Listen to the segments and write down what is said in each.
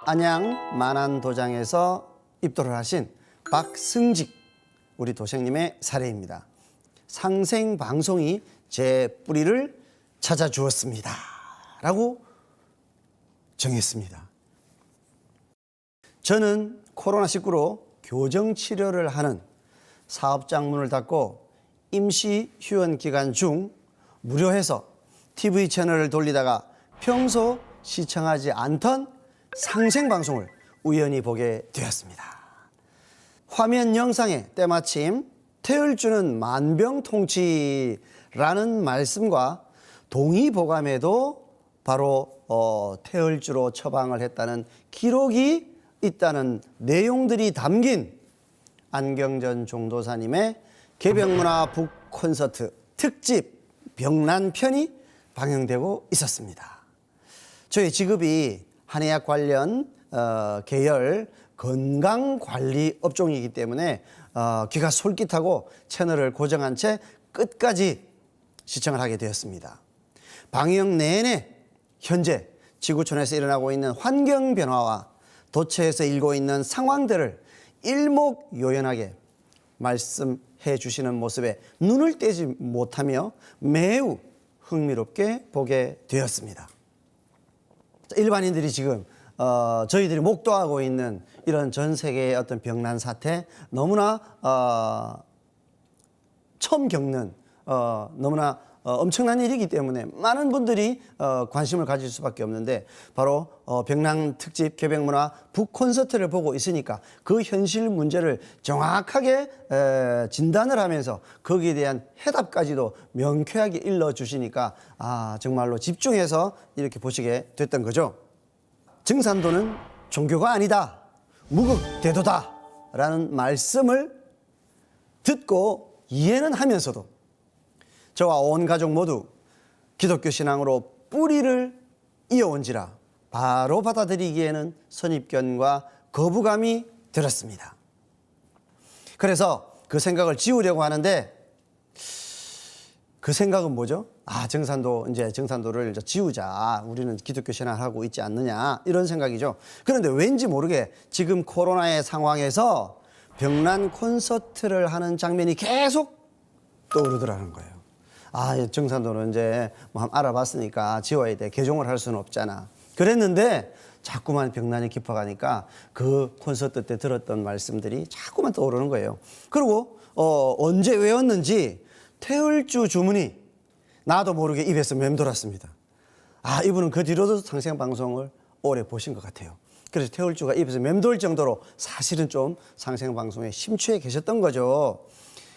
안양 만안도장에서 입도를 하신 박승직 우리 도생님의 사례입니다. 상생방송이 제 뿌리를 찾아주었습니다 라고 정했습니다. 저는 코로나19로 교정치료를 하는 사업장 문을 닫고 임시 휴원 기간 중 무료해서 TV 채널을 돌리다가 평소 시청하지 않던 상생방송을 우연히 보게 되었습니다. 화면 영상에 때마침 태을주는 만병통치라는 말씀과 동의보감에도 바로 태을주로 처방을 했다는 기록이 있다는 내용들이 담긴 안경전 종도사님의 개병문화 북콘서트 특집 병난편이 방영되고 있었습니다. 저희 직업이 한의학 관련 계열 건강관리 업종이기 때문에 귀가 솔깃하고 채널을 고정한 채 끝까지 시청을 하게 되었습니다. 방영 내내 현재 지구촌에서 일어나고 있는 환경 변화와 도처에서 일고 있는 상황들을 일목요연하게 말씀해 주시는 모습에 눈을 떼지 못하며 매우 흥미롭게 보게 되었습니다. 일반인들이 지금 저희들이 목도하고 있는 이런 전 세계의 어떤 병난 사태 너무나 처음 겪는 너무나 엄청난 일이기 때문에 많은 분들이 관심을 가질 수밖에 없는데 바로 병난 특집 개병문화 북콘서트를 보고 있으니까 그 현실 문제를 정확하게 진단을 하면서 거기에 대한 해답까지도 명쾌하게 일러주시니까 정말로 집중해서 이렇게 보시게 됐던 거죠. 증산도는 종교가 아니다, 무극대도다 라는 말씀을 듣고 이해는 하면서도 저와 온 가족 모두 기독교 신앙으로 뿌리를 이어온지라 바로 받아들이기에는 선입견과 거부감이 들었습니다. 그래서 그 생각을 지우려고 하는데 그 생각은 뭐죠? 증산도를 지우자. 우리는 기독교 신앙을 하고 있지 않느냐. 이런 생각이죠. 그런데 왠지 모르게 지금 코로나의 상황에서 병난 콘서트를 하는 장면이 계속 떠오르더라는 거예요. 증산도는 이제 뭐 한번 알아봤으니까 지워야 돼. 개종을 할 수는 없잖아. 그랬는데 자꾸만 병난이 깊어가니까 그 콘서트 때 들었던 말씀들이 자꾸만 떠오르는 거예요. 그리고 언제 외웠는지 태을주 주문이 나도 모르게 입에서 맴돌았습니다. 이분은 그 뒤로도 상생방송을 오래 보신 것 같아요. 그래서 태을주가 입에서 맴돌 정도로 사실은 좀 상생방송에 심취해 계셨던 거죠.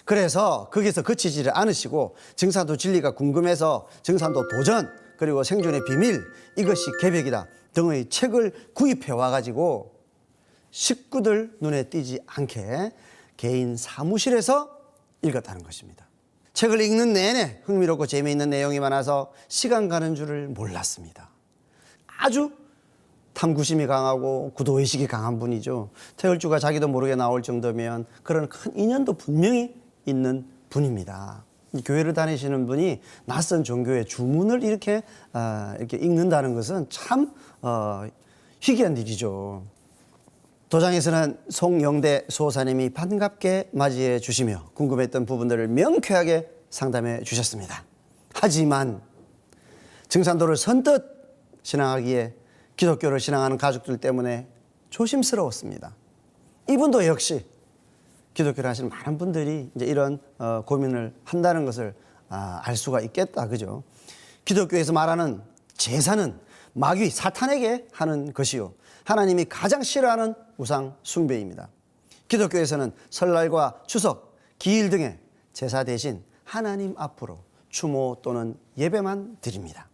그래서 거기서 그치지를 않으시고 증산도 진리가 궁금해서 증산도 도전 그리고 생존의 비밀 이것이 개벽이다 등의 책을 구입해 와가지고 식구들 눈에 띄지 않게 개인 사무실에서 읽었다는 것입니다. 책을 읽는 내내 흥미롭고 재미있는 내용이 많아서 시간 가는 줄을 몰랐습니다. 아주 탐구심이 강하고 구도의식이 강한 분이죠. 태을주가 자기도 모르게 나올 정도면 그런 큰 인연도 분명히 있는 분입니다. 교회를 다니시는 분이 낯선 종교의 주문을 이렇게 읽는다는 것은 참 희귀한 일이죠. 도장에서는 송영대 수호사님이 반갑게 맞이해 주시며 궁금했던 부분들을 명쾌하게 상담해 주셨습니다. 하지만 증산도를 선뜻 신앙하기에 기독교를 신앙하는 가족들 때문에 조심스러웠습니다. 이분도 역시 기독교를 하시는 많은 분들이 이제 이런 고민을 한다는 것을 알 수가 있겠다. 그죠? 기독교에서 말하는 제사는 마귀 사탄에게 하는 것이요. 하나님이 가장 싫어하는 우상 숭배입니다. 기독교에서는 설날과 추석, 기일 등의 제사 대신 하나님 앞으로 추모 또는 예배만 드립니다.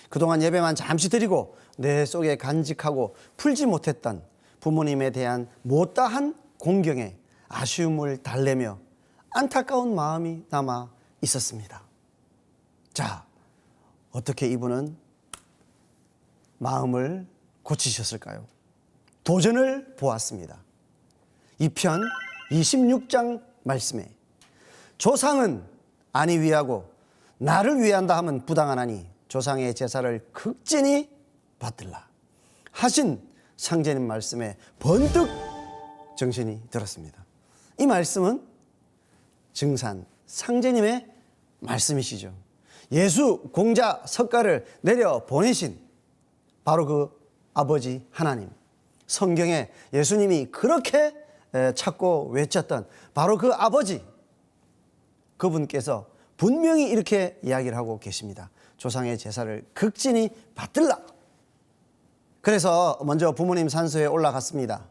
그동안 예배만 잠시 드리고 내 속에 간직하고 풀지 못했던 부모님에 대한 못다한 공경에 아쉬움을 달래며 안타까운 마음이 남아 있었습니다. 자, 어떻게 이분은 마음을 고치셨을까요? 도전을 보았습니다. 2편 26장 말씀에 조상은 아니 위하고 나를 위한다 하면 부당하나니 조상의 제사를 극진히 받들라 하신 상제님 말씀에 번뜩 정신이 들었습니다. 이 말씀은 증산 상제님의 말씀이시죠. 예수 공자 석가를 내려 보내신 바로 그 아버지 하나님, 성경에 예수님이 그렇게 찾고 외쳤던 바로 그 아버지, 그분께서 분명히 이렇게 이야기를 하고 계십니다. 조상의 제사를 극진히 받들라. 그래서 먼저 부모님 산소에 올라갔습니다.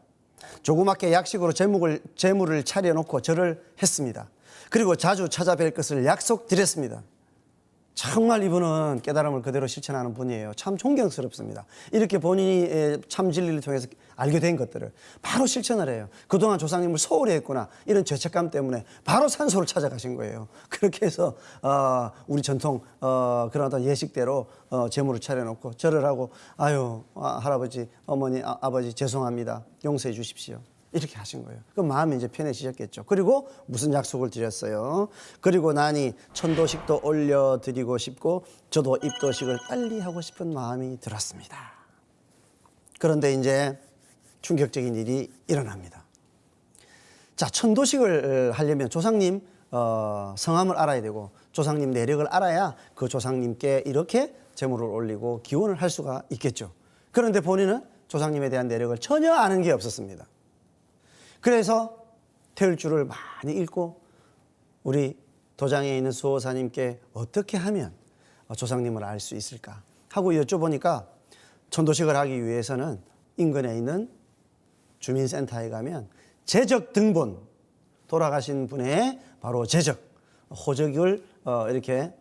조그맣게 약식으로 제물을 차려놓고 절을 했습니다. 그리고 자주 찾아뵐 것을 약속드렸습니다. 정말 이분은 깨달음을 그대로 실천하는 분이에요. 참 존경스럽습니다. 이렇게 본인이 참 진리를 통해서 알게 된 것들을 바로 실천을 해요. 그동안 조상님을 소홀히 했구나, 이런 죄책감 때문에 바로 산소를 찾아가신 거예요. 그렇게 해서 우리 전통 그런 어떤 예식대로 제물을 차려놓고 절을 하고, 아유 할아버지 어머니 아버지 죄송합니다, 용서해 주십시오, 이렇게 하신 거예요. 그 마음이 이제 편해지셨겠죠. 그리고 무슨 약속을 드렸어요? 그리고 나니 천도식도 올려드리고 싶고 저도 입도식을 빨리 하고 싶은 마음이 들었습니다. 그런데 이제 충격적인 일이 일어납니다. 자, 천도식을 하려면 조상님 성함을 알아야 되고 조상님 내력을 알아야 그 조상님께 이렇게 제물을 올리고 기원을 할 수가 있겠죠. 그런데 본인은 조상님에 대한 내력을 전혀 아는 게 없었습니다. 그래서 태울주를 많이 읽고 우리 도장에 있는 수호사님께 어떻게 하면 조상님을 알 수 있을까 하고 여쭤보니까 천도식을 하기 위해서는 인근에 있는 주민센터에 가면 제적 등본, 돌아가신 분의 바로 제적, 호적을 이렇게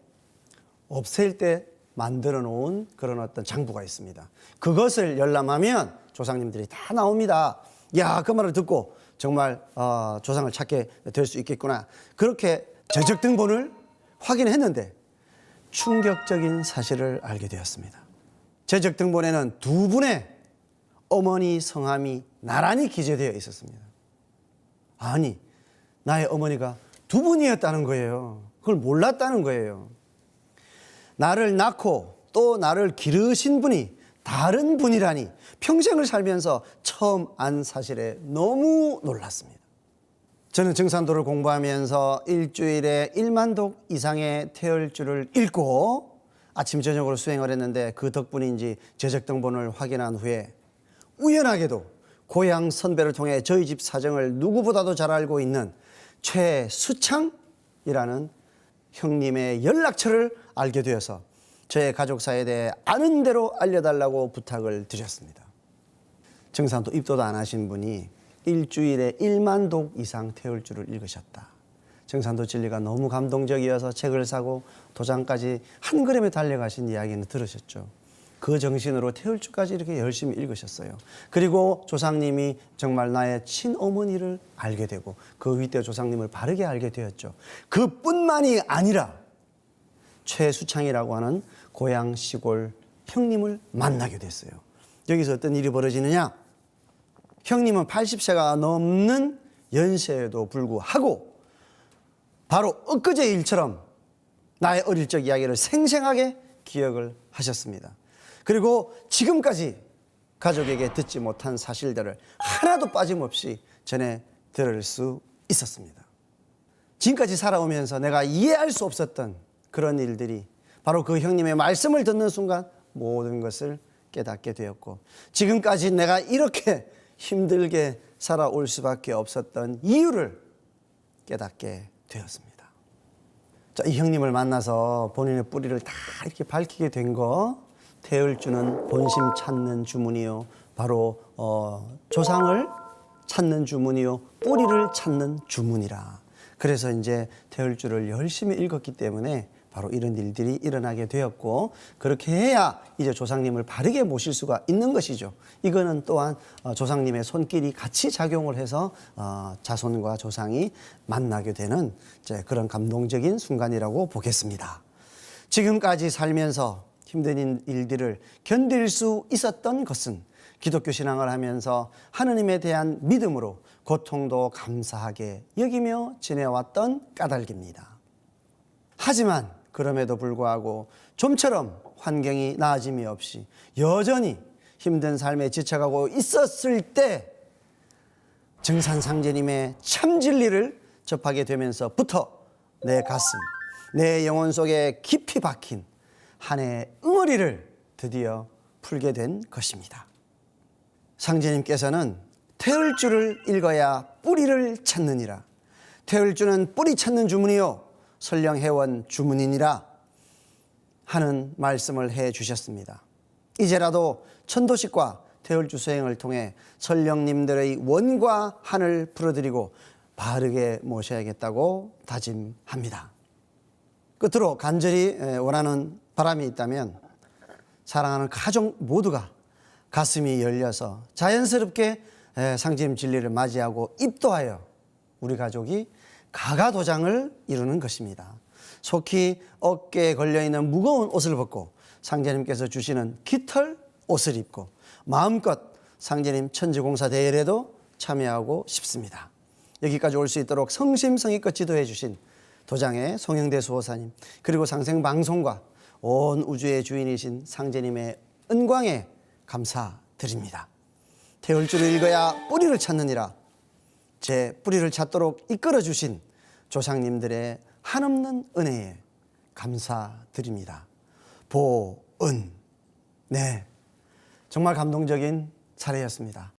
없앨 때 만들어 놓은 그런 어떤 장부가 있습니다. 그것을 열람하면 조상님들이 다 나옵니다. 야, 그 말을 듣고 정말 조상을 찾게 될 수 있겠구나. 그렇게 제적 등본을 확인했는데 충격적인 사실을 알게 되었습니다. 제적 등본에는 두 분의 어머니 성함이 나란히 기재되어 있었습니다. 아니, 나의 어머니가 두 분이었다는 거예요. 그걸 몰랐다는 거예요. 나를 낳고 또 나를 기르신 분이 다른 분이라니 평생을 살면서 처음 안 사실에 너무 놀랐습니다. 저는 증산도를 공부하면서 일주일에 1만 독 이상의 태열주를 읽고 아침 저녁으로 수행을 했는데 그 덕분인지 제적등본을 확인한 후에 우연하게도 고향 선배를 통해 저희 집 사정을 누구보다도 잘 알고 있는 최수창이라는 형님의 연락처를 알게 되어서 저의 가족사에 대해 아는 대로 알려달라고 부탁을 드렸습니다. 증산도 입도도 안 하신 분이 일주일에 1만 독 이상 태울주를 읽으셨다. 증산도 진리가 너무 감동적이어서 책을 사고 도장까지 한 걸음에 달려가신 이야기는 들으셨죠. 그 정신으로 태울주까지 이렇게 열심히 읽으셨어요. 그리고 조상님이 정말 나의 친어머니를 알게 되고 그 윗대 조상님을 바르게 알게 되었죠. 그뿐만이 아니라 최수창이라고 하는 고향 시골 형님을 만나게 됐어요. 여기서 어떤 일이 벌어지느냐? 형님은 80세가 넘는 연세에도 불구하고 바로 엊그제 일처럼 나의 어릴 적 이야기를 생생하게 기억을 하셨습니다. 그리고 지금까지 가족에게 듣지 못한 사실들을 하나도 빠짐없이 전해 들을 수 있었습니다. 지금까지 살아오면서 내가 이해할 수 없었던 그런 일들이 바로 그 형님의 말씀을 듣는 순간 모든 것을 깨닫게 되었고, 지금까지 내가 이렇게 힘들게 살아올 수밖에 없었던 이유를 깨닫게 되었습니다. 자, 이 형님을 만나서 본인의 뿌리를 다 이렇게 밝히게 된 거, 태열주는 본심 찾는 주문이요, 바로 조상을 찾는 주문이요, 뿌리를 찾는 주문이라. 그래서 이제 태열주를 열심히 읽었기 때문에 바로 이런 일들이 일어나게 되었고, 그렇게 해야 이제 조상님을 바르게 모실 수가 있는 것이죠. 이거는 또한 조상님의 손길이 같이 작용을 해서 자손과 조상이 만나게 되는 이제 그런 감동적인 순간이라고 보겠습니다. 지금까지 살면서 힘든 일들을 견딜 수 있었던 것은 기독교 신앙을 하면서 하느님에 대한 믿음으로 고통도 감사하게 여기며 지내왔던 까닭입니다. 하지만 그럼에도 불구하고 좀처럼 환경이 나아짐이 없이 여전히 힘든 삶에 지쳐가고 있었을 때 증산상제님의 참 진리를 접하게 되면서부터 내 가슴, 내 영혼 속에 깊이 박힌 한 해의 응어리를 드디어 풀게 된 것입니다. 상제님께서는 태을주를 읽어야 뿌리를 찾느니라. 태을주는 뿌리 찾는 주문이요 설령해원 주문이니라 하는 말씀을 해 주셨습니다. 이제라도 천도식과 태을주 수행을 통해 설령님들의 원과 한을 풀어드리고 바르게 모셔야겠다고 다짐합니다. 끝으로 간절히 원하는 바람이 있다면 사랑하는 가족 모두가 가슴이 열려서 자연스럽게 상제님 진리를 맞이하고 입도하여 우리 가족이 가가도장을 이루는 것입니다. 속히 어깨에 걸려있는 무거운 옷을 벗고 상제님께서 주시는 깃털 옷을 입고 마음껏 상제님 천지공사 대회에도 참여하고 싶습니다. 여기까지 올 수 있도록 성심성의껏 지도해 주신 도장의 송영대 수호사님, 그리고 상생방송과 온 우주의 주인이신 상제님의 은광에 감사드립니다. 태울주를 읽어야 뿌리를 찾느니라. 제 뿌리를 찾도록 이끌어 주신 조상님들의 한없는 은혜에 감사드립니다. 보은. 네, 정말 감동적인 사례였습니다.